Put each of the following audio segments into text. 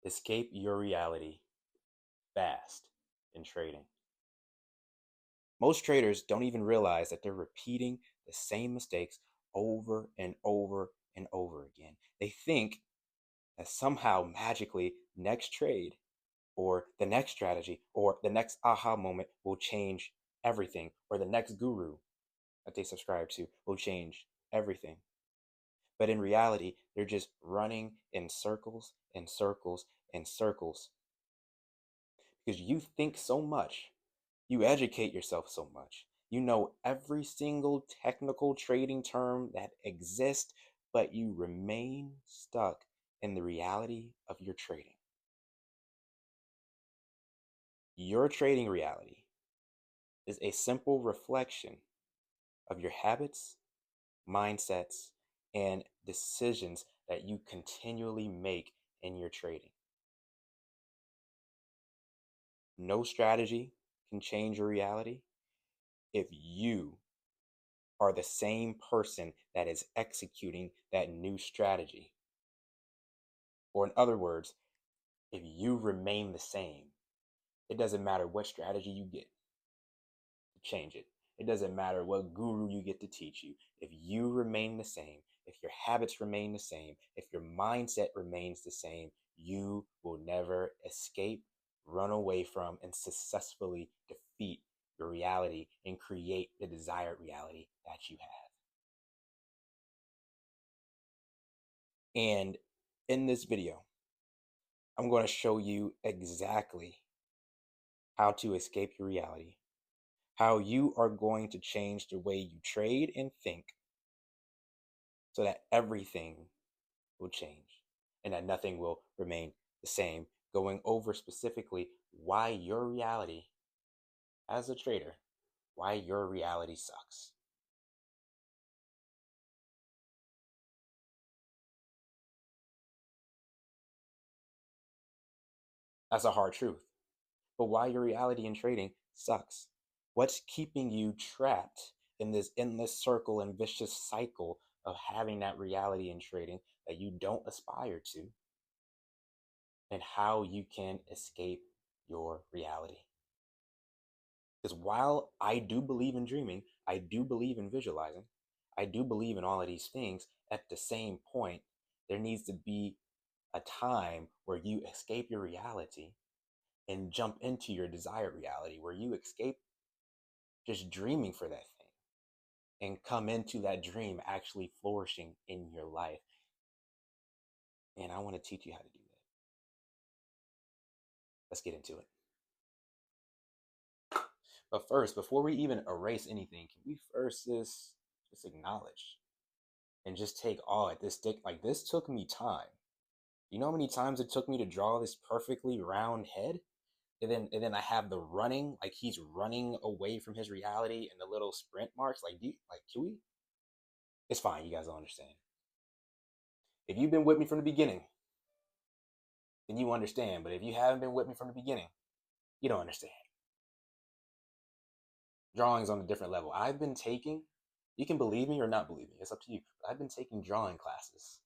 Escape your reality fast in trading. Most traders don't even realize that they're repeating the same mistakes over and over and over again. They think that somehow magically next trade or the next strategy or the next aha moment will change everything, or the next guru that they subscribe to will change everything. But in reality, they're just running in circles and circles and circles because you think so much. You educate yourself so much. You know every single technical trading term that exists, but you remain stuck in the reality of your trading. Your trading reality is a simple reflection of your habits, mindsets, and decisions that you continually make in your trading. No strategy can change your reality if you are the same person that is executing that new strategy. Or, in other words, if you remain the same, it doesn't matter what strategy you get to change it. It doesn't matter what guru you get to teach you. If you remain the same, if your habits remain the same, if your mindset remains the same, you will never escape, run away from, and successfully defeat your reality and create the desired reality that you have. And in this video, I'm going to show you exactly how to escape your reality, how you are going to change the way you trade and think so that everything will change and that nothing will remain the same. Going over specifically why your reality as a trader, why your reality sucks. That's a hard truth. But why your reality in trading sucks. What's keeping you trapped in this endless circle and vicious cycle of having that reality in trading that you don't aspire to, and how you can escape your reality? Because while I do believe in dreaming, I do believe in visualizing, I do believe in all of these things, at the same point, there needs to be a time where you escape your reality and jump into your desired reality, where you escape just dreaming for that thing and come into that dream actually flourishing in your life. And I want to teach you how to do that. Let's get into it. But first, before we even erase anything, can we first just acknowledge and just take all at this stick? Like, this took me time. You know how many times it took me to draw this perfectly round head? And then I have the running, like he's running away from his reality, and the little sprint marks. Like, can we? It's fine. You guys don't understand. If you've been with me from the beginning, then you understand. But if you haven't been with me from the beginning, you don't understand. Drawing's on a different level. I've been taking, you can believe me or not believe me, it's up to you, but I've been taking drawing classes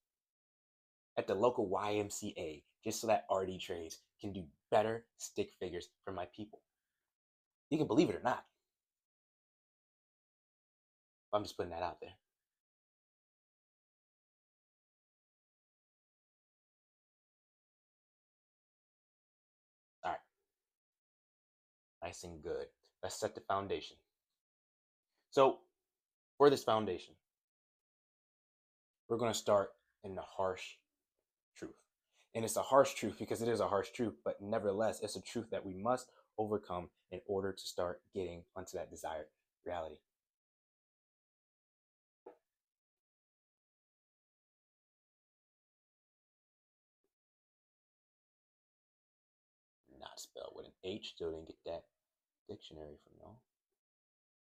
at the local YMCA just so that RD Trades can do better stick figures for my people. You can believe it or not. I'm just putting that out there. All right, nice and good. Let's set the foundation. So, for this foundation, we're going to start in the harsh truth. And it's a harsh truth because it is a harsh truth, but nevertheless, it's a truth that we must overcome in order to start getting onto that desired reality. Not spelled with an H, still didn't get that dictionary from y'all.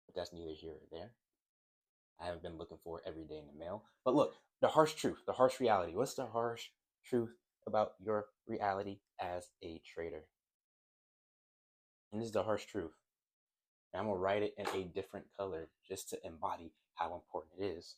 But that's neither here or there. I haven't been looking for it every day in the mail. But look, the harsh truth, the harsh reality. What's the harsh truth about your reality as a trader? And this is the harsh truth. And I'm going to write it in a different color just to embody how important it is.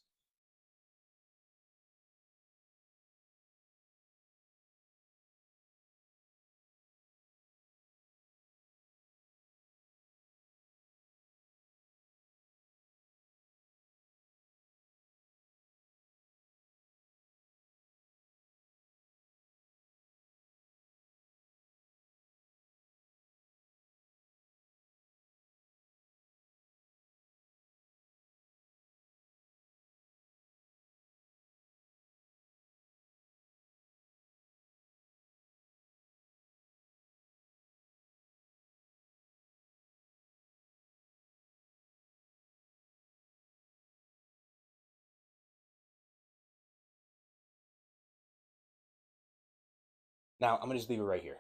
Now I'm gonna just leave it right here.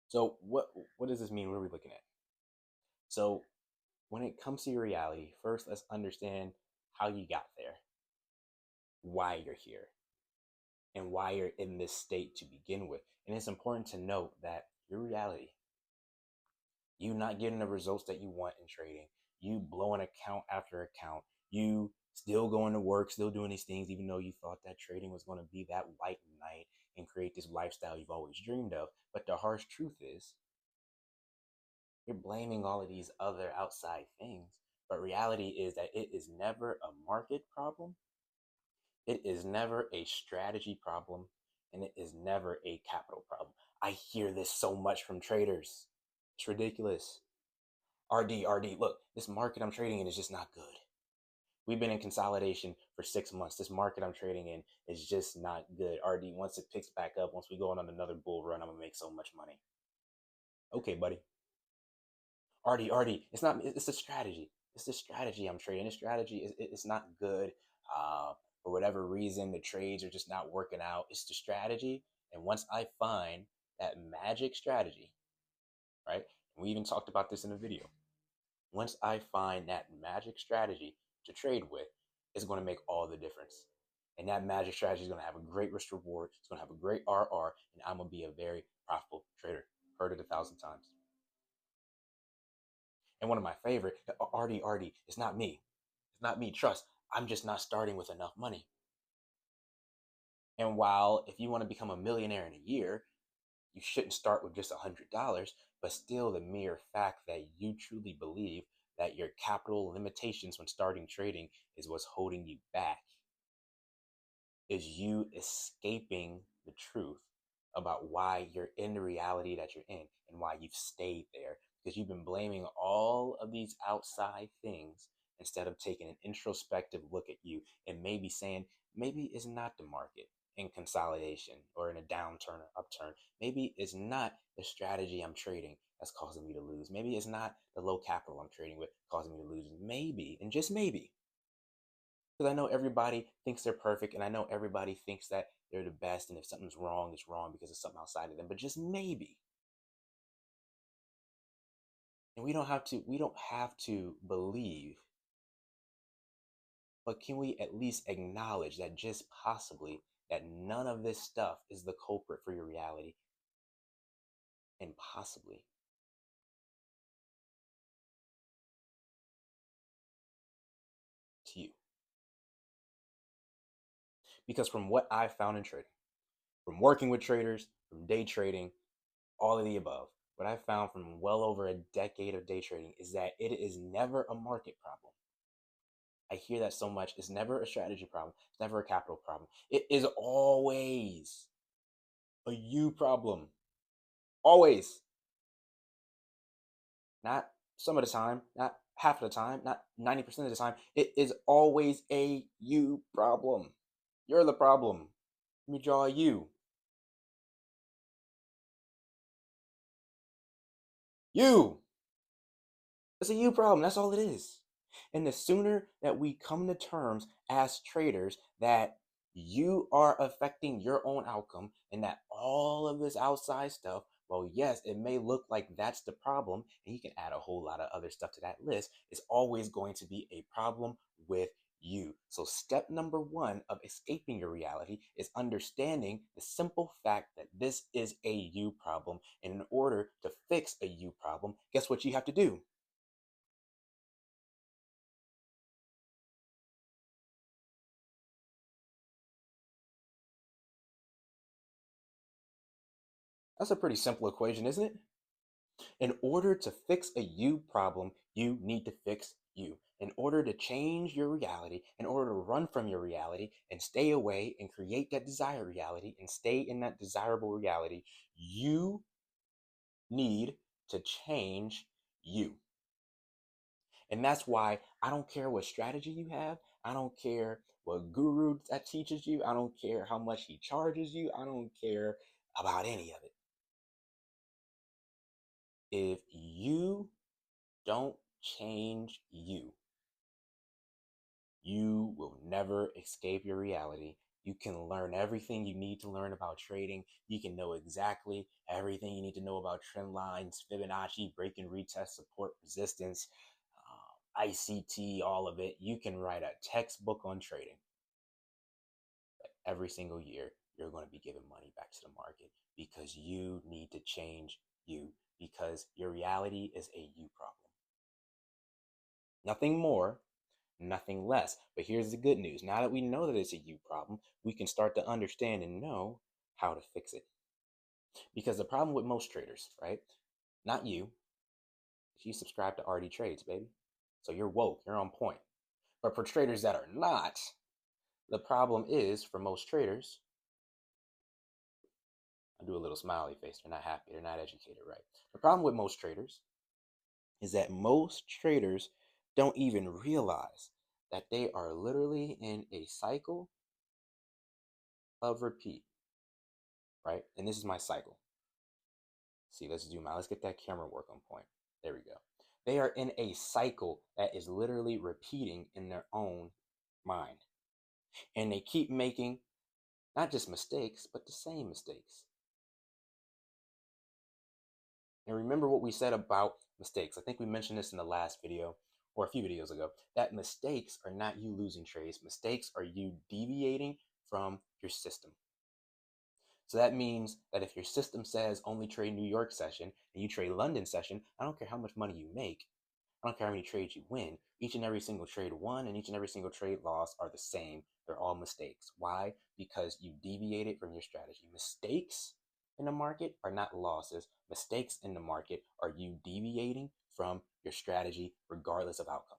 So what does this mean? What are we looking at? So when it comes to your reality, first let's understand how you got there, why you're here, and why you're in this state to begin with. And it's important to note that your reality, you not getting the results that you want in trading, you blowing account after account, you still going to work, still doing these things, even though you thought that trading was going to be that white knight and create this lifestyle you've always dreamed of. But the harsh truth is, you're blaming all of these other outside things. But reality is that it is never a market problem, it is never a strategy problem, and it is never a capital problem. I hear this so much from traders. It's ridiculous. RD, look, this market I'm trading in is just not good. We've been in consolidation for 6 months. This market I'm trading in is just not good. RD, once it picks back up, once we go on another bull run, I'm gonna make so much money. Okay, buddy. RD, it's not. It's a strategy. It's the strategy I'm trading. This strategy is it's not good. For whatever reason, the trades are just not working out. It's the strategy. And once I find that magic strategy, right? And we even talked about this in a video. Once I find that magic strategy to trade with, it's going to make all the difference. And that magic strategy is going to have a great risk reward. It's going to have a great RR, and I'm going to be a very profitable trader. Heard it 1,000 times. And one of my favorite, RD, it's not me. It's not me. Trust, I'm just not starting with enough money. And while if you want to become a millionaire in a year, you shouldn't start with just $100, but still the mere fact that you truly believe that your capital limitations when starting trading is what's holding you back, is you escaping the truth about why you're in the reality that you're in and why you've stayed there, because you've been blaming all of these outside things instead of taking an introspective look at you and maybe saying, maybe it's not the market in consolidation or in a downturn or upturn. Maybe it's not the strategy I'm trading that's causing me to lose. Maybe it's not the low capital I'm trading with causing me to lose. Maybe, and just maybe, because I know everybody thinks they're perfect, and I know everybody thinks that they're the best, and if something's wrong, it's wrong because it's something outside of them. But just maybe, and we don't have to believe, but can we at least acknowledge that just possibly that none of this stuff is the culprit for your reality, and possibly to you? Because from what I found in trading, from working with traders, from day trading, all of the above, what I found from well over a decade of day trading is that it is never a market problem. I hear that so much. It's never a strategy problem. It's never a capital problem. It is always a you problem. Always. Not some of the time, not half of the time, not 90% of the time. It is always a you problem. You're the problem. Let me draw a you. You. It's a you problem. That's all it is. And the sooner that we come to terms as traders that you are affecting your own outcome and that all of this outside stuff, well, yes, it may look like that's the problem, and you can add a whole lot of other stuff to that list, it's always going to be a problem with you. So, step number one of escaping your reality is understanding the simple fact that this is a you problem. And in order to fix a you problem, guess what you have to do? That's a pretty simple equation, isn't it? In order to fix a you problem, you need to fix you. In order to change your reality, in order to run from your reality and stay away and create that desired reality and stay in that desirable reality, you need to change you. And that's why I don't care what strategy you have. I don't care what guru that teaches you. I don't care how much he charges you. I don't care about any of it. If you don't change you, you will never escape your reality, You can learn everything you need to learn about trading. You can know exactly everything you need to know about trend lines, Fibonacci, break and retest, support, resistance, ICT, all of it. You can write a textbook on trading. But every single year, you're going to be giving money back to the market because you need to change you, because your reality is a you problem. Nothing more, nothing less. But here's the good news. Now that we know that it's a you problem, we can start to understand and know how to fix it. Because the problem with most traders, right? Not you, you subscribe to RD Trades, baby. So you're woke, you're on point. But for traders that are not, the problem is for most traders, I do a little smiley face, they're not happy, they're not educated, right? The problem with most traders is that most traders don't even realize that they are literally in a cycle of repeat, right? And this is my cycle. See, let's zoom out. Let's get that camera work on point. There we go. They are in a cycle that is literally repeating in their own mind. And they keep making not just mistakes, but the same mistakes. And remember what we said about mistakes. I think we mentioned this in the last video or a few videos ago, that mistakes are not you losing trades. Mistakes are you deviating from your system. So that means that if your system says only trade New York session and you trade London session, I don't care how much money you make. I don't care how many trades you win. Each and every single trade won and each and every single trade loss are the same. They're all mistakes. Why? Because you deviated from your strategy. Mistakes in the market are not losses. Mistakes in the market are you deviating from your strategy regardless of outcome.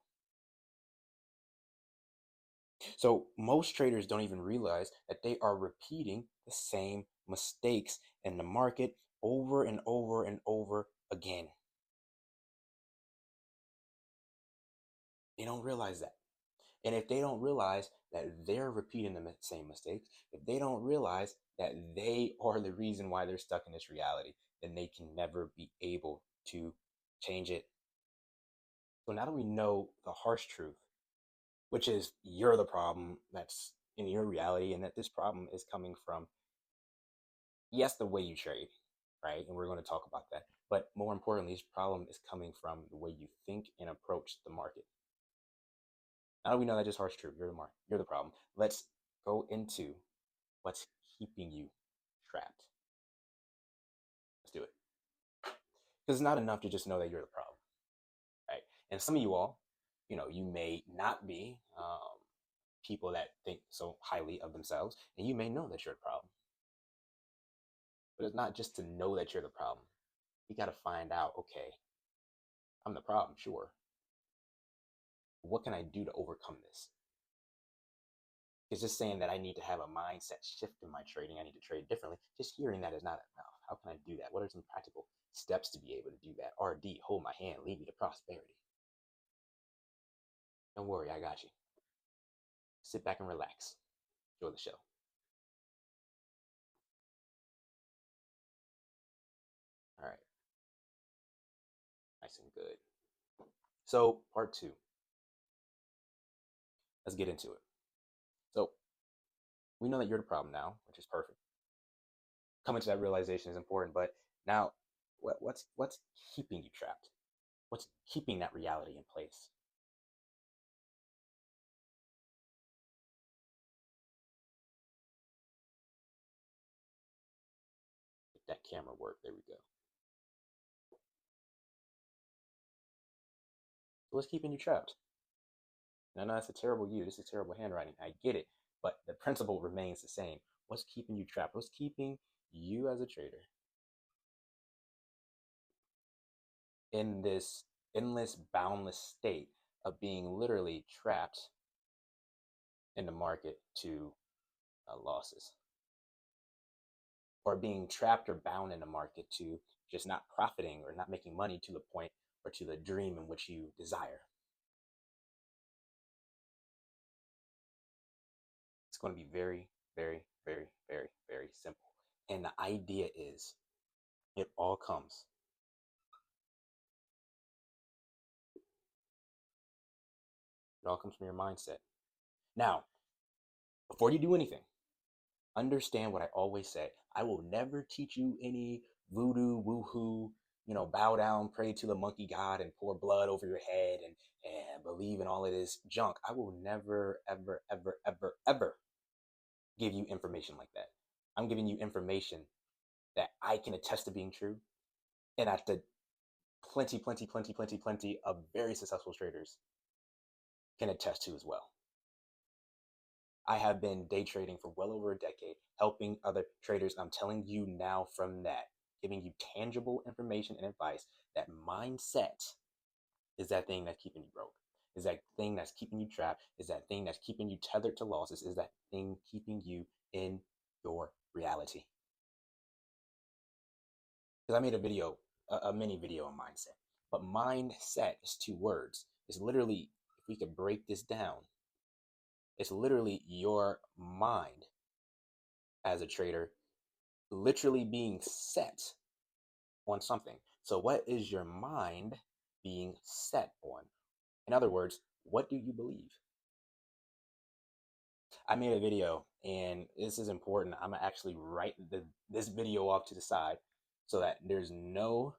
So most traders don't even realize that they are repeating the same mistakes in the market over and over and over again. They don't realize that. And if they don't realize that they're repeating the same mistakes, if they don't realize that they are the reason why they're stuck in this reality, then they can never be able to change it. So now that we know the harsh truth, which is you're the problem that's in your reality, and that this problem is coming from, yes, the way you trade, right? And we're going to talk about that. But more importantly, this problem is coming from the way you think and approach the market. Now that we know that is harsh truth, you're the problem. Let's go into what's keeping you trapped. Let's do it. Because it's not enough to just know that you're the problem, right? And some of you all, you may not be people that think so highly of themselves, and you may know that you're the problem. But it's not just to know that you're the problem. You got to find out, okay, I'm the problem, sure. What can I do to overcome this? It's just saying that I need to have a mindset shift in my trading. I need to trade differently. Just hearing that is not enough. How can I do that? What are some practical steps to be able to do that? RD, hold my hand, lead me to prosperity. Don't worry, I got you. Sit back and relax. Enjoy the show. All right. Nice and good. So, part two. Let's get into it. So, we know that you're the problem now, which is perfect. Coming to that realization is important, but now what's keeping you trapped? What's keeping that reality in place? Make that camera work. There we go. So what's keeping you trapped? No, no, that's a terrible you. This is terrible handwriting. I get it, but the principle remains the same. What's keeping you trapped? What's keeping you as a trader in this endless, boundless state of being literally trapped in the market to losses, or being trapped or bound in the market to just not profiting or not making money to the point or to the dream in which you desire? It's going to be very, very, very, very, very simple. And the idea is it all comes from your mindset. Now, before you do anything, Understand what I always say. I will never teach you any voodoo, woohoo, bow down, pray to the monkey god and pour blood over your head and believe in all of this junk. I will never, ever, ever, ever, ever give you information like that. I'm giving you information that I can attest to being true, and that the plenty, plenty, plenty, plenty, plenty of very successful traders can attest to as well. I have been day trading for well over a decade, helping other traders. I'm telling you now from that, giving you tangible information and advice, that mindset is that thing that's keeping you broke, is that thing that's keeping you trapped, is that thing that's keeping you tethered to losses, is that thing keeping you in your reality. Because I made a video, a mini video on mindset. But mindset is two words. It's literally, if we could break this down, it's literally your mind as a trader literally being set on something. So, what is your mind being set on? In other words, what do you believe? I made a video, and this is important. I'm gonna actually write this video off to the side so that there's no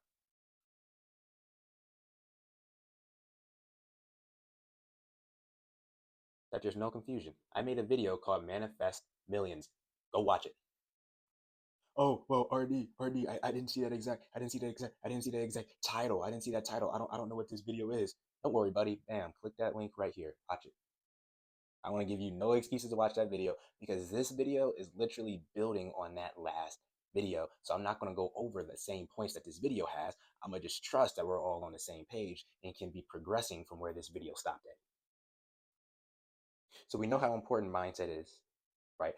confusion. I made a video called Manifest Millions. Go watch it. Oh, well, RD, I didn't see that exact, I didn't see that exact title. I didn't see that title. I don't know what this video is. Don't worry, buddy. Bam, click that link right here. Watch it. I want to give you no excuses to watch that video, because this video is literally building on that last video. So I'm not going to go over the same points that this video has. I'm going to just trust that we're all on the same page and can be progressing from where this video stopped at. So we know how important mindset is, right?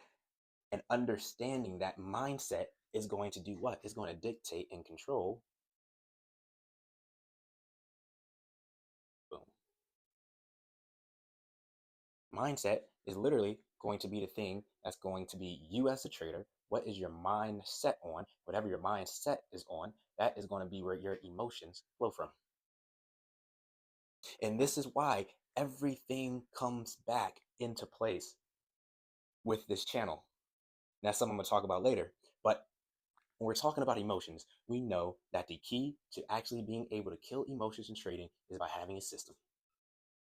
And understanding that mindset is going to do what? It's going to dictate and control. Boom. Mindset is literally going to be the thing that's going to be you as a trader. What is your mind set on? Whatever your mindset is on, that is going to be where your emotions flow from. And this is why everything comes back into place with this channel. And that's something I'm going to talk about later. But when we're talking about emotions, we know that the key to actually being able to kill emotions in trading is by having a system.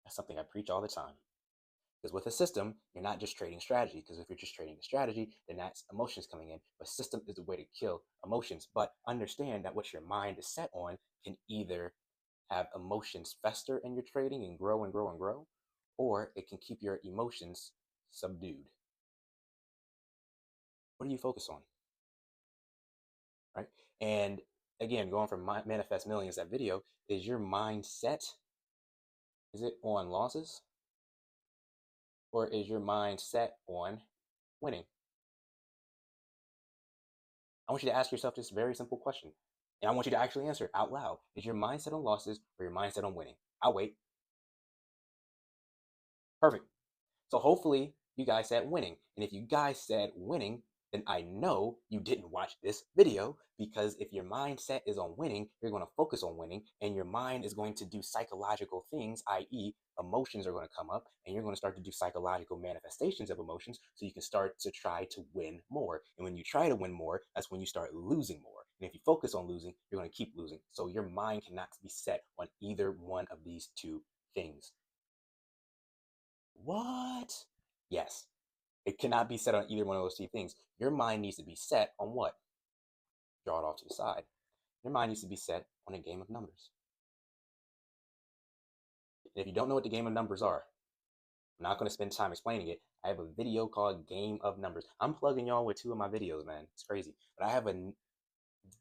That's something I preach all the time. Because with a system, you're not just trading strategy. Because if you're just trading the strategy, then that's emotions coming in. But system is a way to kill emotions. But understand that what your mind is set on can either have emotions fester in your trading and grow and grow and grow, or it can keep your emotions subdued. What do you focus on? Right? And again, going from Manifest Millions, that video, is your mindset, is it on losses? Or is your mind set on winning? I want you to ask yourself this very simple question. And I want you to actually answer out loud. Is your mindset on losses or your mindset on winning? I'll wait. Perfect. So hopefully you guys said winning. And if you guys said winning, then I know you didn't watch this video, because if your mindset is on winning, you're going to focus on winning, and your mind is going to do psychological things, i.e., emotions are going to come up, and you're going to start to do psychological manifestations of emotions so you can start to try to win more. And when you try to win more, that's when you start losing more. And if you focus on losing, you're going to keep losing. So your mind cannot be set on either one of these two things. What? Yes. It cannot be set on either one of those two things. Your mind needs to be set on what? Draw it off to the side. Your mind needs to be set on a game of numbers. And if you don't know what the game of numbers are, I'm not going to spend time explaining it. I have a video called Game of Numbers. I'm plugging y'all with two of my videos, man. It's crazy. But I have a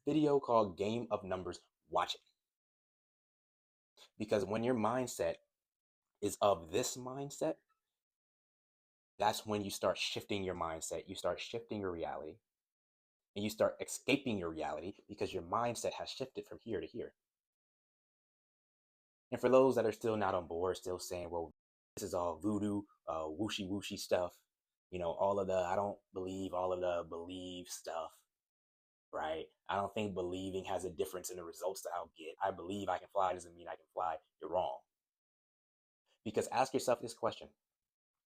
video called Game of Numbers. Watch it. Because when your mindset is of this mindset, that's when you start shifting your mindset. You start shifting your reality. And you start escaping your reality because your mindset has shifted from here to here. And for those that are still not on board, still saying, well, this is all voodoo, whooshy whooshy stuff, all of the, I don't believe all of the believe stuff, right? I don't think believing has a difference in the results that I'll get. I believe I can fly doesn't mean I can fly. You're wrong. Because ask yourself this question.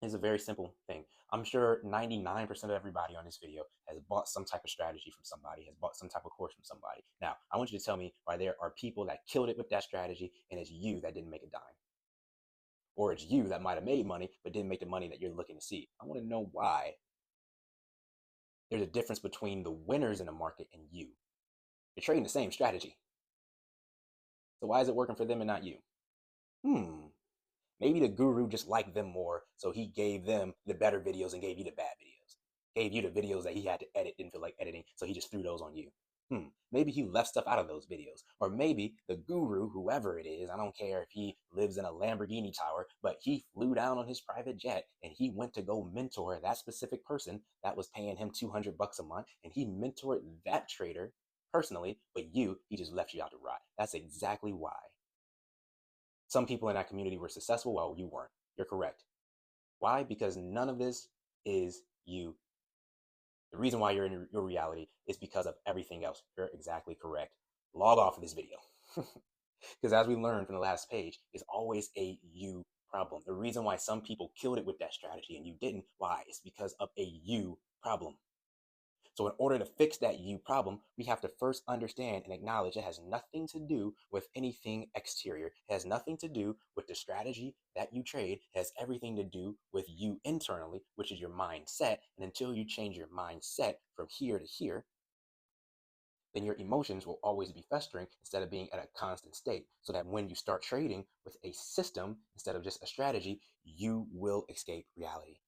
It's a very simple thing. I'm sure 99% of everybody on this video has bought some type of strategy from somebody, has bought some type of course from somebody. Now, I want you to tell me why there are people that killed it with that strategy and it's you that didn't make a dime. Or it's you that might have made money but didn't make the money that you're looking to see. I want to know why there's a difference between the winners in the market and you. You're trading the same strategy. So why is it working for them and not you? Maybe the guru just liked them more, so he gave them the better videos and gave you the bad videos. Gave you the videos that he had to edit, didn't feel like editing, so he just threw those on you. Maybe he left stuff out of those videos. Or maybe the guru, whoever it is, I don't care if he lives in a Lamborghini tower, but he flew down on his private jet and he went to go mentor that specific person that was paying him $200 a month, and he mentored that trader personally, but he just left you out to rot. That's exactly why some people in that community were successful while you weren't. You're correct. Why? Because none of this is you. The reason why you're in your reality is because of everything else. You're exactly correct. Log off of this video. Because as we learned from the last page, it's always a you problem. The reason why some people killed it with that strategy and you didn't, why? It's because of a you problem. So in order to fix that you problem, we have to first understand and acknowledge it has nothing to do with anything exterior. It has nothing to do with the strategy that you trade. It has everything to do with you internally, which is your mindset. And until you change your mindset from here to here, then your emotions will always be festering instead of being at a constant state. So that when you start trading with a system instead of just a strategy, you will escape reality.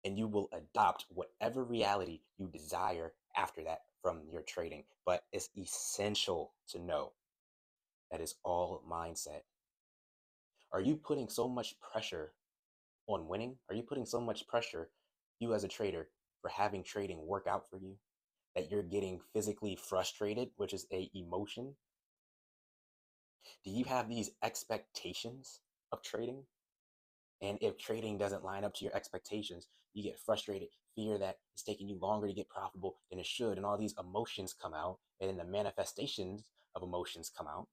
And you will adopt whatever reality you desire after that from your trading. But it's essential to know that it's all mindset. Are you putting so much pressure on winning? Are you putting so much pressure, you as a trader, for having trading work out for you that you're getting physically frustrated, which is a emotion? Do you have these expectations of trading? And if trading doesn't line up to your expectations, you get frustrated, fear that it's taking you longer to get profitable than it should. And all these emotions come out, and then the manifestations of emotions come out.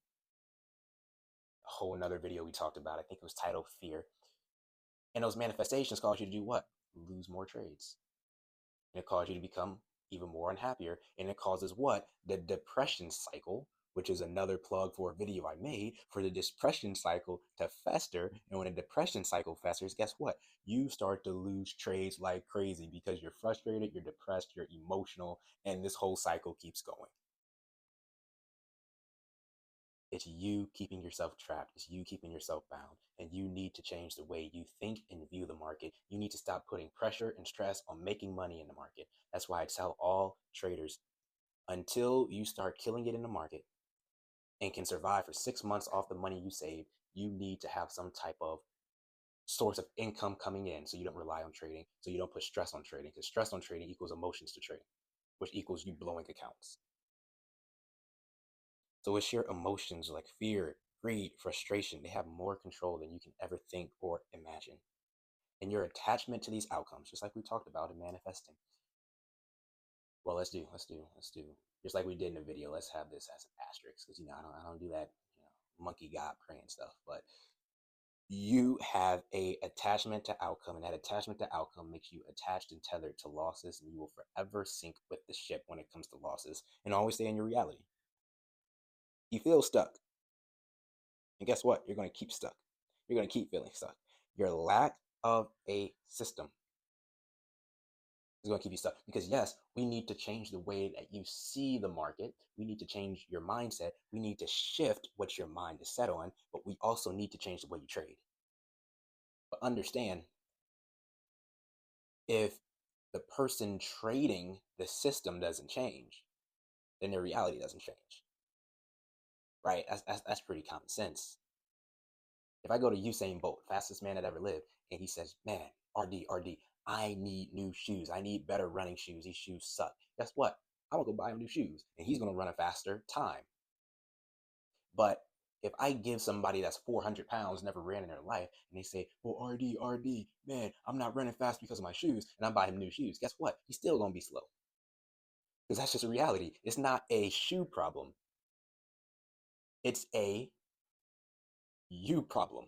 A whole another video we talked about, I think it was titled Fear. And those manifestations cause you to do what? Lose more trades. And it causes you to become even more unhappier. And it causes what? The depression cycle, which is another plug for a video I made, for the depression cycle to fester. And when a depression cycle festers, guess what? You start to lose trades like crazy because you're frustrated, you're depressed, you're emotional, and this whole cycle keeps going. It's you keeping yourself trapped. It's you keeping yourself bound. And you need to change the way you think and view the market. You need to stop putting pressure and stress on making money in the market. That's why I tell all traders, until you start killing it in the market and can survive for 6 months off the money you save, you need to have some type of source of income coming in so you don't rely on trading, so you don't put stress on trading, because stress on trading equals emotions to trading, which equals you blowing accounts. So it's your emotions like fear, greed, frustration. They have more control than you can ever think or imagine. And your attachment to these outcomes, just like we talked about in manifesting. Well, let's do. Just like we did in the video, let's have this as an asterisk because I don't do that, monkey god praying stuff. But you have a attachment to outcome, and that attachment to outcome makes you attached and tethered to losses, and you will forever sink with the ship when it comes to losses, and always stay in your reality. You feel stuck. And guess what? You're going to keep stuck. You're going to keep feeling stuck. Your lack of a system is going to keep you stuck. Because, yes, we need to change the way that you see the market. We need to change your mindset. We need to shift what your mind is set on. But we also need to change the way you trade. But understand, if the person trading the system doesn't change, then their reality doesn't change. Right? That's pretty common sense. If I go to Usain Bolt, fastest man that ever lived, and he says, man, RD, I need new shoes. I need better running shoes. These shoes suck. Guess what? I'm going to go buy him new shoes, and he's going to run a faster time. But if I give somebody that's 400 pounds, never ran in their life, and they say, well, RD, man, I'm not running fast because of my shoes, and I buy him new shoes, guess what? He's still going to be slow. Because that's just a reality. It's not a shoe problem. It's a you problem.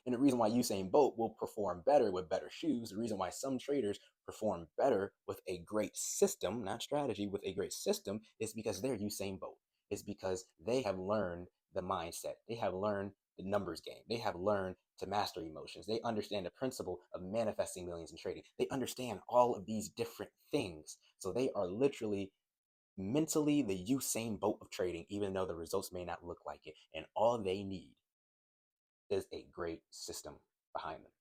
And the reason why Usain Bolt will perform better with better shoes, the reason why some traders perform better with a great system, not strategy, with a great system, is because they're Usain Bolt. It's because they have learned the mindset. They have learned the numbers game. They have learned to master emotions. They understand the principle of manifesting millions in trading. They understand all of these different things. So they are literally mentally the Usain Bolt of trading, even though the results may not look like it. And all they need is a great system behind them.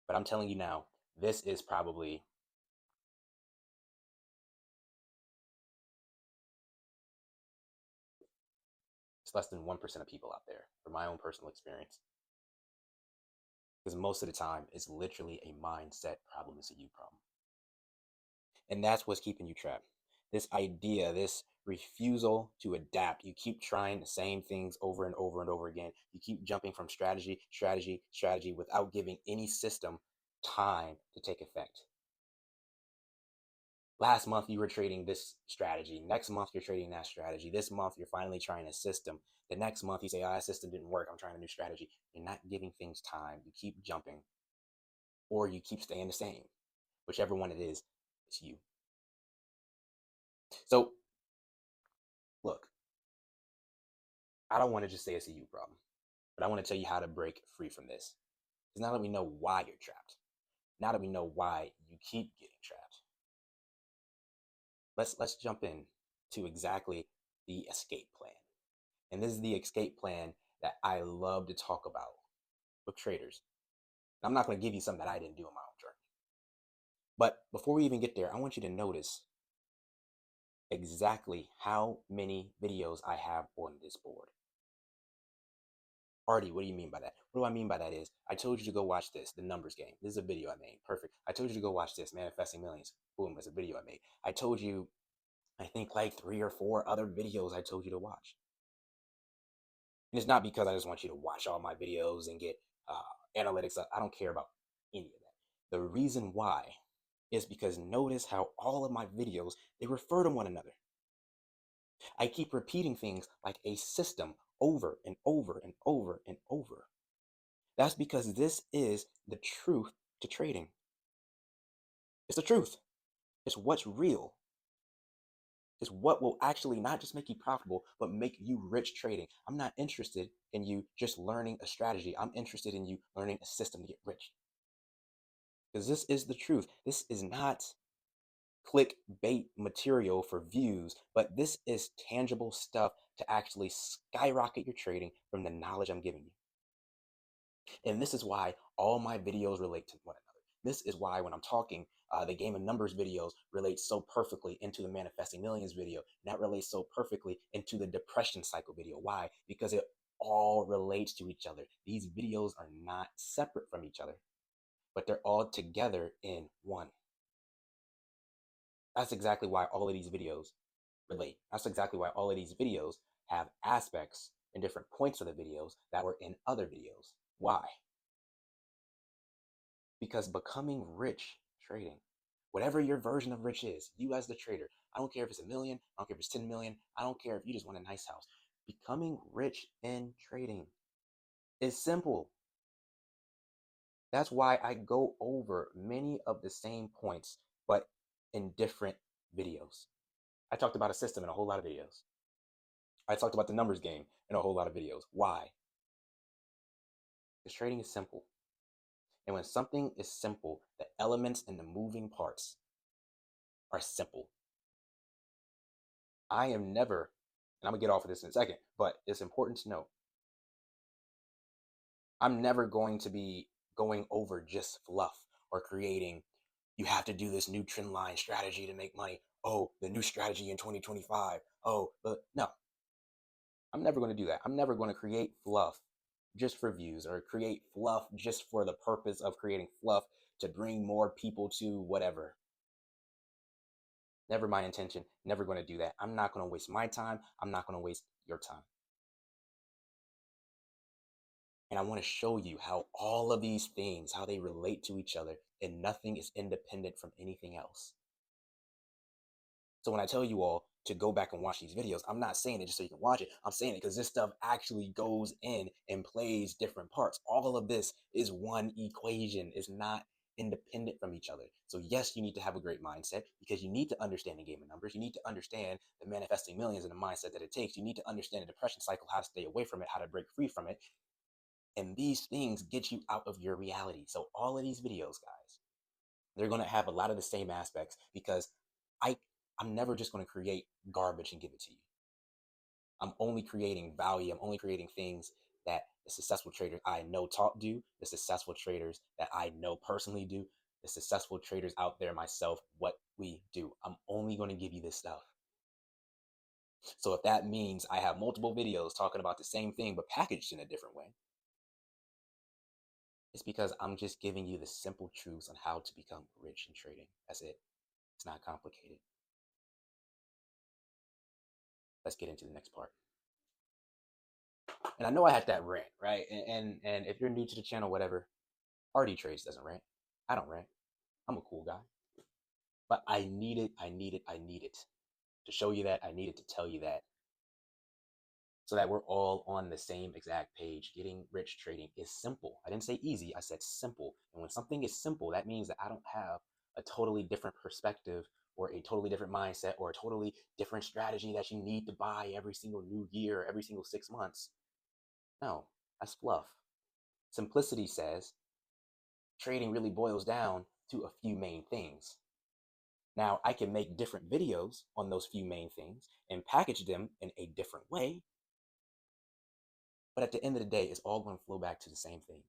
But I'm telling you now, this is probably it's less than 1% of people out there, from my own personal experience. Because most of the time, it's literally a mindset problem. It's a you problem. And that's what's keeping you trapped. This idea, this refusal to adapt. You keep trying the same things over and over and over again. You keep jumping from strategy without giving any system time to take effect. Last month you were trading this strategy. Next month you're trading that strategy. This month you're finally trying a system. The next month you say, "Ah, system didn't work. I'm trying a new strategy." You're not giving things time. You keep jumping, or you keep staying the same. Whichever one it is, it's you. So look, I don't want to just say it's a you problem, but I want to tell you how to break free from this. Because now that we know why you're trapped, now that we know why you keep getting trapped, let's jump in to exactly the escape plan. And this is the escape plan that I love to talk about with traders. I'm not going to give you something that I didn't do in my own journey. But before we even get there, I want you to notice exactly how many videos I have on this board. Artie, what do you mean by that? What do I mean by that is, I told you to go watch this, the numbers game. This is a video I made. Perfect. I told you to go watch this, manifesting millions. Boom, it's a video I made. I told you, I think like 3 or 4 other videos I told you to watch. And it's not because I just want you to watch all my videos and get analytics. I don't care about any of that. The reason why is because notice how all of my videos, they refer to one another. I keep repeating things like a system over and over and over and over. That's because this is the truth to trading. It's the truth. It's what's real. It's what will actually not just make you profitable, but make you rich trading. I'm not interested in you just learning a strategy. I'm interested in you learning a system to get rich. Because this is the truth. This is not clickbait material for views, but this is tangible stuff to actually skyrocket your trading from the knowledge I'm giving you. And this is why all my videos relate to one another. This is why when I'm talking, the game of numbers videos relate so perfectly into the manifesting millions video. And that relates so perfectly into the depression cycle video. Why? Because it all relates to each other. These videos are not separate from each other, but they're all together in one. That's exactly why all of these videos relate. That's exactly why all of these videos have aspects and different points of the videos that were in other videos. Why? Because becoming rich trading, whatever your version of rich is, you as the trader, I don't care if it's 1 million, I don't care if it's 10 million, I don't care if you just want a nice house. Becoming rich in trading is simple. That's why I go over many of the same points, but in different videos. I talked about a system in a whole lot of videos. I talked about the numbers game in a whole lot of videos. Why? Because trading is simple. And when something is simple, the elements and the moving parts are simple. I am never, and I'm gonna get off of this in a second, but it's important to know, I'm never going to be going over just fluff or creating, you have to do this new trend line strategy to make money. Oh, the new strategy in 2025. Oh, but no, I'm never going to do that. I'm never going to create fluff just for views or create fluff just for the purpose of creating fluff to bring more people to whatever. Never my intention. Never going to do that. I'm not going to waste my time. I'm not going to waste your time. And I want to show you how all of these things, how they relate to each other, and nothing is independent from anything else. So when I tell you all to go back and watch these videos, I'm not saying it just so you can watch it. I'm saying it because this stuff actually goes in and plays different parts. All of this is one equation. It's not independent from each other. So yes, you need to have a great mindset because you need to understand the game of numbers. You need to understand the manifesting millions and the mindset that it takes. You need to understand the depression cycle, how to stay away from it, how to break free from it. And these things get you out of your reality. So all of these videos, guys, they're going to have a lot of the same aspects because I I'm never just going to create garbage and give it to you. I'm only creating value. I'm only creating things that the successful traders I know do, the successful traders that I know personally do, the successful traders out there, myself, what we do. I'm only going to give you this stuff. So if that means I have multiple videos talking about the same thing but packaged in a different way, it's because I'm just giving you the simple truths on how to become rich in trading. That's it. It's not complicated. Let's get into the next part. And I know I had that rant, right? And if you're new to the channel, whatever, RD Trades doesn't rant. I don't rant. I'm a cool guy. But I need it to show you that. I needed to tell you that so that we're all on the same exact page. Getting rich trading is simple. I didn't say easy, I said simple. And when something is simple, that means that I don't have a totally different perspective or a totally different mindset or a totally different strategy that you need to buy every single new year, every single 6 months. No, that's fluff. Simplicity says trading really boils down to a few main things. Now, I can make different videos on those few main things and package them in a different way. But at the end of the day, it's all going to flow back to the same things.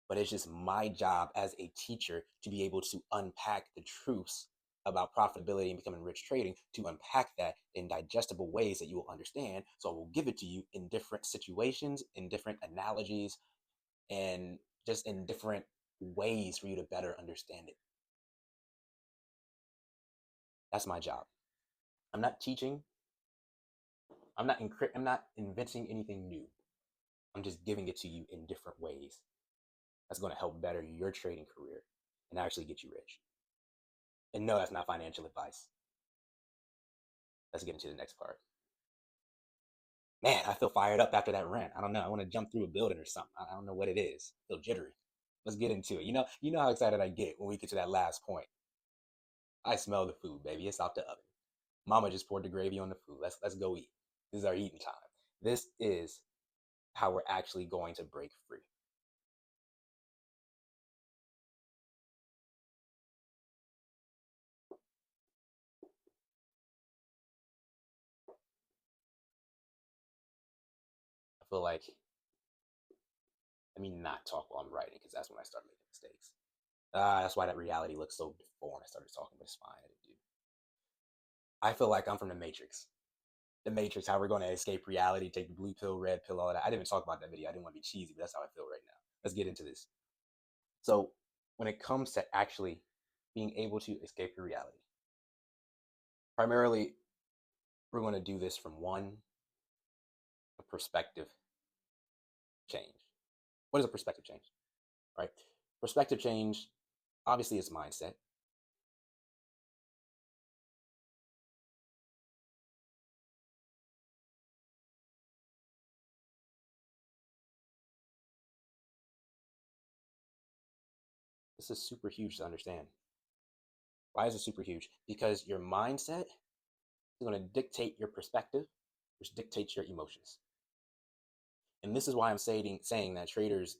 But it's just my job as a teacher to be able to unpack the truths about profitability and becoming rich trading, to unpack that in digestible ways that you will understand. So I will give it to you in different situations, in different analogies, and just in different ways for you to better understand it. That's my job. I'm not teaching. I'm not inventing anything new. I'm just giving it to you in different ways. That's going to help better your trading career and actually get you rich. And no, that's not financial advice. Let's get into the next part. Man, I feel fired up after that rant. I don't know. I want to jump through a building or something. I don't know what it is. I feel jittery. Let's get into it. You know how excited I get when we get to that last point. I smell the food, baby. It's out the oven. Mama just poured the gravy on the food. Let's go eat. This is our eating time. This is how we're actually going to break free. I feel like, let me not talk while I'm writing because that's when I start making mistakes. That's why that reality looks so before when I started talking, but it's fine. I feel like I'm from the Matrix. The Matrix, how we're going to escape reality, take the blue pill, red pill, all that. I didn't even talk about that video. I didn't want to be cheesy, but that's how I feel right now. Let's get into this. So when it comes to actually being able to escape your reality, primarily we're going to do this from a perspective change. What is a perspective change? Right? Perspective change, obviously, is mindset. This is super huge to understand. Why is it super huge? Because your mindset is going to dictate your perspective, which dictates your emotions. And this is why I'm saying that traders,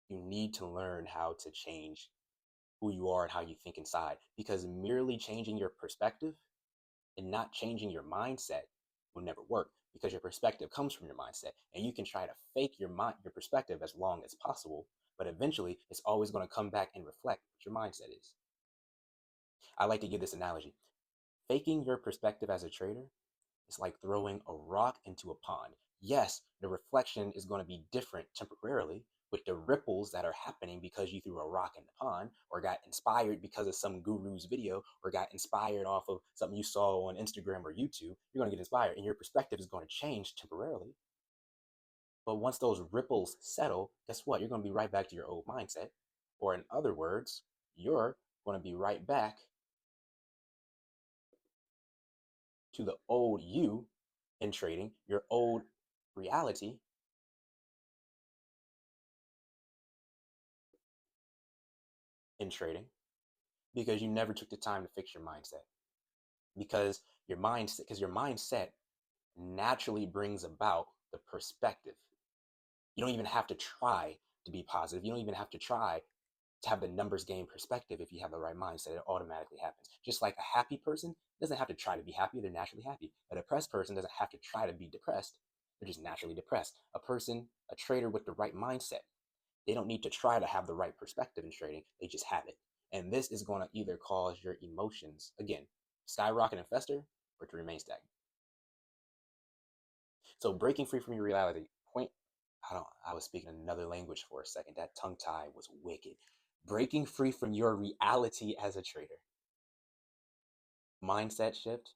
you need to learn how to change who you are and how you think inside. Because merely changing your perspective and not changing your mindset will never work, because your perspective comes from your mindset. And you can try to fake your perspective as long as possible, but eventually it's always going to come back and reflect what your mindset is. I like to give this analogy. Faking your perspective as a trader is like throwing a rock into a pond. Yes, the reflection is going to be different temporarily with the ripples that are happening because you threw a rock in the pond, or got inspired because of some guru's video, or got inspired off of something you saw on Instagram or YouTube. You're going to get inspired and your perspective is going to change temporarily. But once those ripples settle, guess what? You're going to be right back to your old mindset. Or in other words, you're going to be right back to the old you in trading, your old reality in trading, because you never took the time to fix your mindset. Because your mindset naturally brings about the perspective. You don't even have to try to be positive. You don't even have to try to have the numbers game perspective. If you have the right mindset, it automatically happens. Just like a happy person doesn't have to try to be happy, they're naturally happy. A depressed person doesn't have to try to be depressed, they're just naturally depressed. A trader with the right mindset, they don't need to try to have the right perspective in trading, they just have it. And this is going to either cause your emotions, again, skyrocket and fester, or to remain stagnant. So breaking free from your reality, point, I was speaking another language for a second. That tongue tie was wicked. Breaking free from your reality as a trader. Mindset shift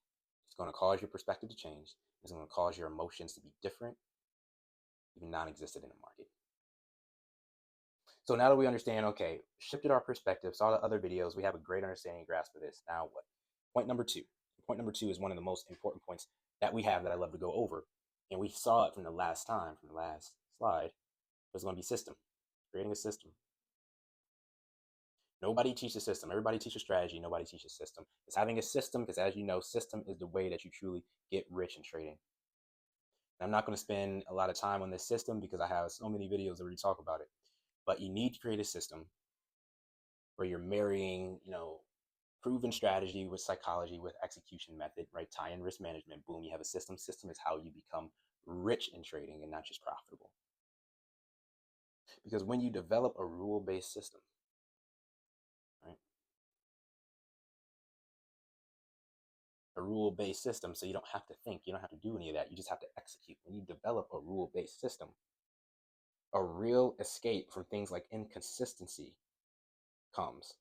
is going to cause your perspective to change. It's going to cause your emotions to be different, even non-existent in the market. So now that we understand, okay, shifted our perspective, saw the other videos, we have a great understanding and grasp of this. Now what? Point number two. Point number two is one of the most important points that we have that I love to go over. And we saw it from the last slide. It's going to be system, creating a system. Nobody teaches system. Everybody teaches strategy. Nobody teaches system. It's having a system, because as you know, system is the way that you truly get rich in trading. And I'm not going to spend a lot of time on this system because I have so many videos that already talk about it. But you need to create a system where you're marrying, proven strategy with psychology, with execution method, right? Tie in risk management. Boom, you have a system. System is how you become rich in trading and not just profitable. Because when you develop a rule-based system, right? A rule-based system, so you don't have to think, you don't have to do any of that. You just have to execute. When you develop a rule-based system, a real escape from things like inconsistency comes.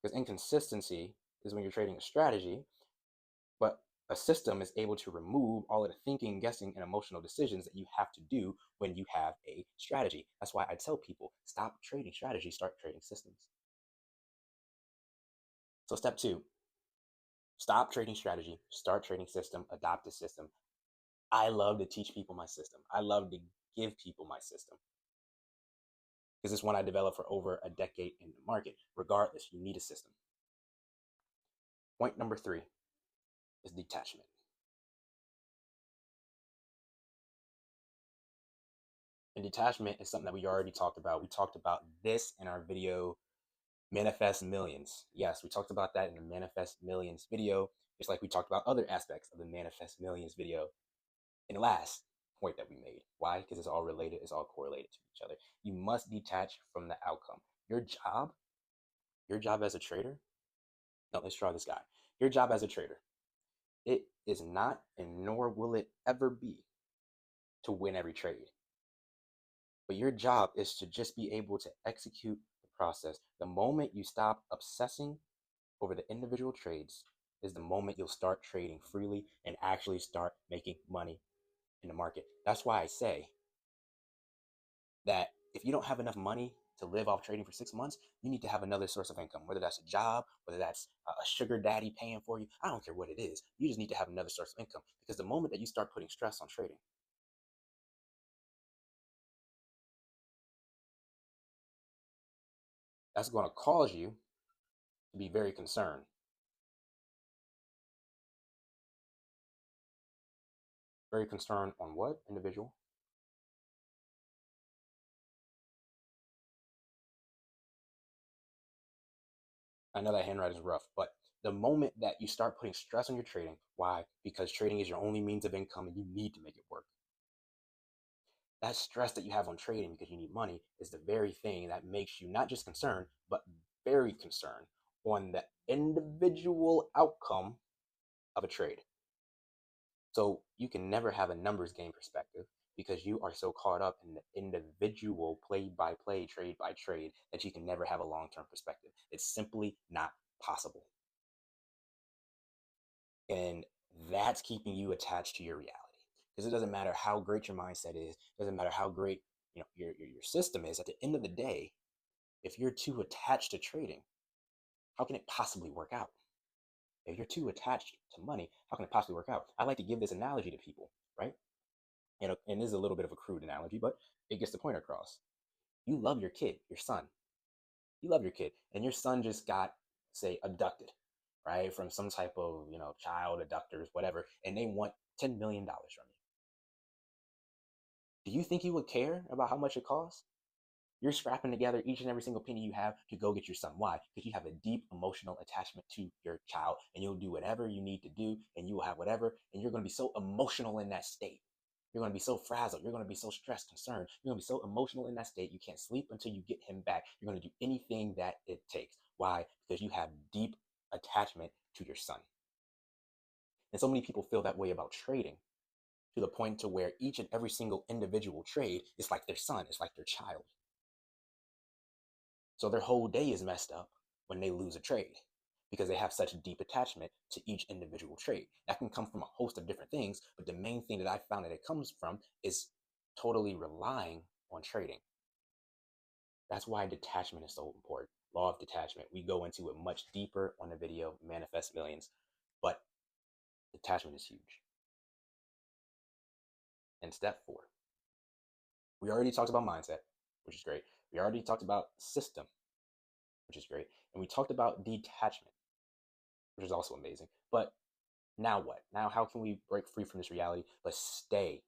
Because inconsistency is when you're trading a strategy, but a system is able to remove all of the thinking, guessing, and emotional decisions that you have to do when you have a strategy. That's why I tell people, stop trading strategy, start trading systems. So step two, stop trading strategy, start trading system, adopt a system. I love to teach people my system. I love to give people my system, because it's one I developed for over a decade in the market. Regardless, you need a system. Point number three is detachment. And detachment is something that we already talked about. We talked about this in our video, Manifest Millions. Yes, we talked about that in the Manifest Millions video, just like we talked about other aspects of the Manifest Millions video in the last point that we made. Why? Because it's all related, it's all correlated to each other. You must detach from the outcome. Your job as a trader, no, let's try this guy. Your job as a trader, it is not, and nor will it ever be, to win every trade. But your job is to just be able to execute the process. The moment you stop obsessing over the individual trades is the moment you'll start trading freely and actually start making money in the market. That's why I say that if you don't have enough money to live off trading for 6 months, you need to have another source of income, whether that's a job, whether that's a sugar daddy paying for you. I don't care what it is. You just need to have another source of income, because the moment that you start putting stress on trading, that's going to cause you to be very concerned. Very concerned on what, individual? I know that handwriting is rough, but the moment that you start putting stress on your trading, why? Because trading is your only means of income and you need to make it work. That stress that you have on trading because you need money is the very thing that makes you not just concerned, but very concerned on the individual outcome of a trade. So you can never have a numbers game perspective because you are so caught up in the individual play by play, trade by trade, that you can never have a long term perspective. It's simply not possible. And that's keeping you attached to your reality. Because it doesn't matter how great your mindset is, it doesn't matter how great your system is. At the end of the day, if you're too attached to trading, how can it possibly work out? If you're too attached to money, how can it possibly work out? I like to give this analogy to people, right? And this is a little bit of a crude analogy, but it gets the point across. You love your kid, your son. You love your kid, and your son just got, say, abducted, right, from some type of child abductors, whatever, and they want $10 million from you. Do you think you would care about how much it costs? You're scrapping together each and every single penny you have to go get your son. Why? Because you have a deep emotional attachment to your child, and you'll do whatever you need to do, and you will have whatever, and you're going to be so emotional in that state. You're going to be so frazzled. You're going to be so stressed, concerned. You're going to be so emotional in that state. You can't sleep until you get him back. You're going to do anything that it takes. Why? Because you have deep attachment to your son. And so many people feel that way about trading, to the point to where each and every single individual trade is like their son, it's like their child. So their whole day is messed up when they lose a trade because they have such a deep attachment to each individual trade. That can come from a host of different things, but the main thing that I found that it comes from is totally relying on trading. That's why detachment is so important. Law of detachment. We go into it much deeper on the video, Manifest Millions, but detachment is huge. And step 4, we already talked about mindset, which is great. We already talked about system, which is great. And we talked about detachment, which is also amazing. But now what? Now how can we break free from this reality, but stay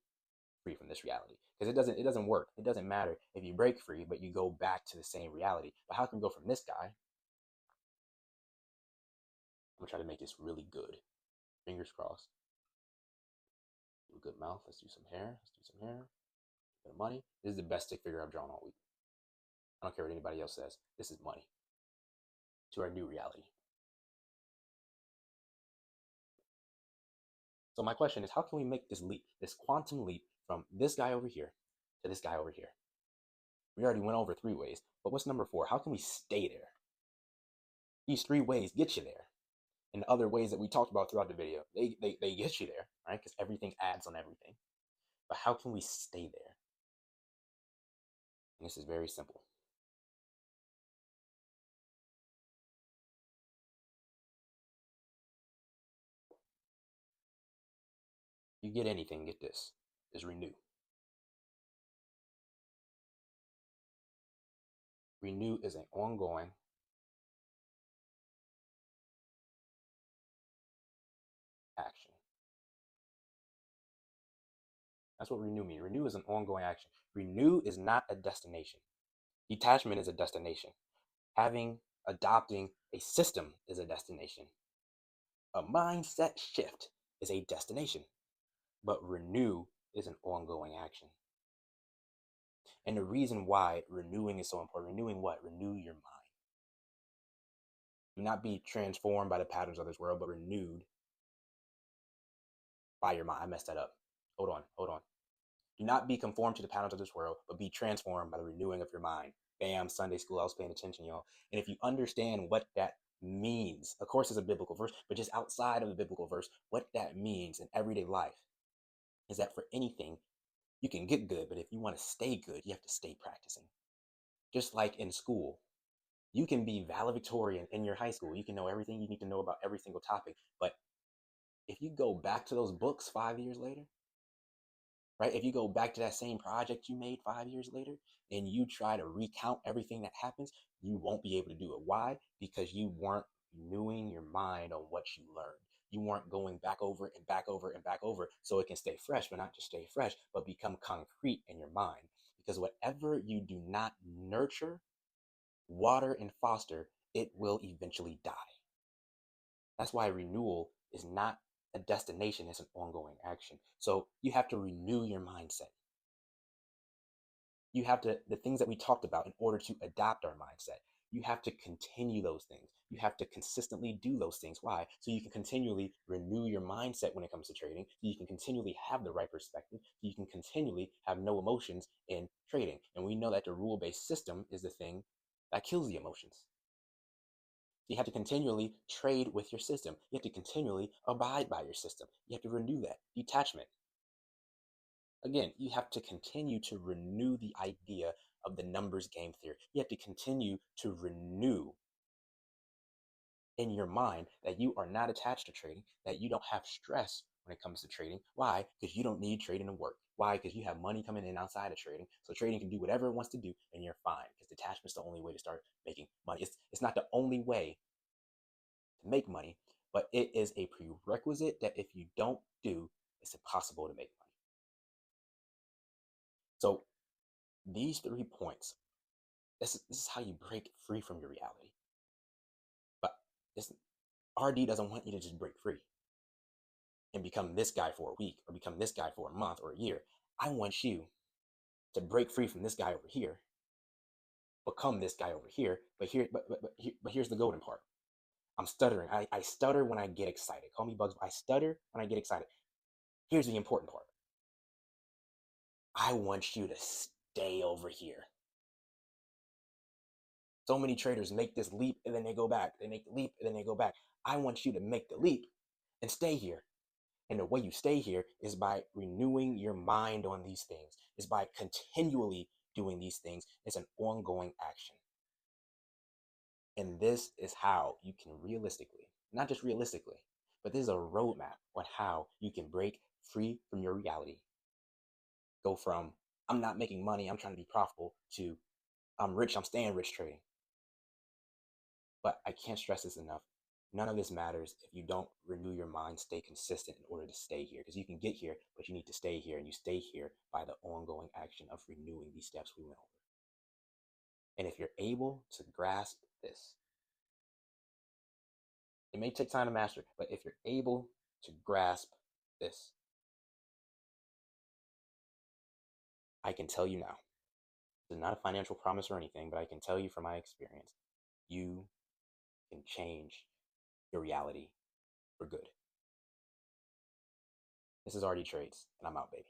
free from this reality? Because it doesn't work. It doesn't matter if you break free, but you go back to the same reality. But how can we go from this guy? I'm gonna try to make this really good. Fingers crossed. Do a good mouth. Let's do some hair. Let's do some hair. A bit of money. This is the best stick figure I've drawn all week. I don't care what anybody else says. This is money to our new reality. So my question is, how can we make this leap, this quantum leap from this guy over here to this guy over here? We already went over 3 ways, but what's number 4? How can we stay there? These 3 ways get you there. And the other ways that we talked about throughout the video, they get you there, right? Because everything adds on everything. But how can we stay there? And this is very simple. You get anything, get this, is renew. Renew is an ongoing action. That's what renew means. Renew is an ongoing action. Renew is not a destination. Detachment is a destination. Adopting a system is a destination. A mindset shift is a destination. But renew is an ongoing action. And the reason why renewing is so important, renewing what? Renew your mind. Do not be transformed by the patterns of this world, but renewed by your mind. I messed that up. Hold on. Do not be conformed to the patterns of this world, but be transformed by the renewing of your mind. Bam, Sunday school, I was paying attention, y'all. And if you understand what that means, of course it's a biblical verse, but just outside of the biblical verse, what that means in everyday life is that for anything, you can get good, but if you want to stay good, you have to stay practicing. Just like in school, you can be valedictorian in your high school. You can know everything you need to know about every single topic. But if you go back to those books 5 years later, right? If you go back to that same project you made 5 years later and you try to recount everything that happens, you won't be able to do it. Why? Because you weren't renewing your mind on what you learned. You weren't going back over and back over and back over so it can stay fresh, but not just stay fresh, but become concrete in your mind. Because whatever you do not nurture, water, and foster, it will eventually die. That's why renewal is not a destination, it's an ongoing action. So you have to renew your mindset. You have to, the things that we talked about in order to adapt our mindset, you have to continue those things. You have to consistently do those things. Why? So you can continually renew your mindset when it comes to trading. So you can continually have the right perspective. So you can continually have no emotions in trading. And we know that the rule-based system is the thing that kills the emotions. You have to continually trade with your system. You have to continually abide by your system. You have to renew that detachment. Again, you have to continue to renew the idea of the numbers game theory. You have to continue to renew in your mind that you are not attached to trading, that you don't have stress when it comes to trading. Why? Because you don't need trading to work. Why? Because you have money coming in outside of trading. So trading can do whatever it wants to do and you're fine. Because detachment's the only way to start making money. It's not the only way to make money, but it is a prerequisite that if you don't do, it's impossible to make money. So these 3 points, this is how you break free from your reality. But this RD doesn't want you to just break free and become this guy for a week or become this guy for a month or a year. I want you to break free from this guy over here, become this guy over here. But here's the golden part. I'm stuttering. I stutter when I get excited. Call me Bugs. I stutter when I get excited. Here's the important part. I want you to stay over here. So many traders make this leap and then they go back. They make the leap and then they go back. I want you to make the leap and stay here. And the way you stay here is by renewing your mind on these things, is by continually doing these things. It's an ongoing action. And this is how you can realistically, not just realistically, but this is a roadmap on how you can break free from your reality. Go from, I'm not making money, I'm trying to be profitable, to I'm rich, I'm staying rich trading. But I can't stress this enough. None of this matters if you don't renew your mind, stay consistent in order to stay here. Because you can get here, but you need to stay here. And you stay here by the ongoing action of renewing these steps we went over. And if you're able to grasp this, it may take time to master, but if you're able to grasp this, I can tell you now, this is not a financial promise or anything, but I can tell you from my experience, you can change your reality for good. This is RD Trades, and I'm out, baby.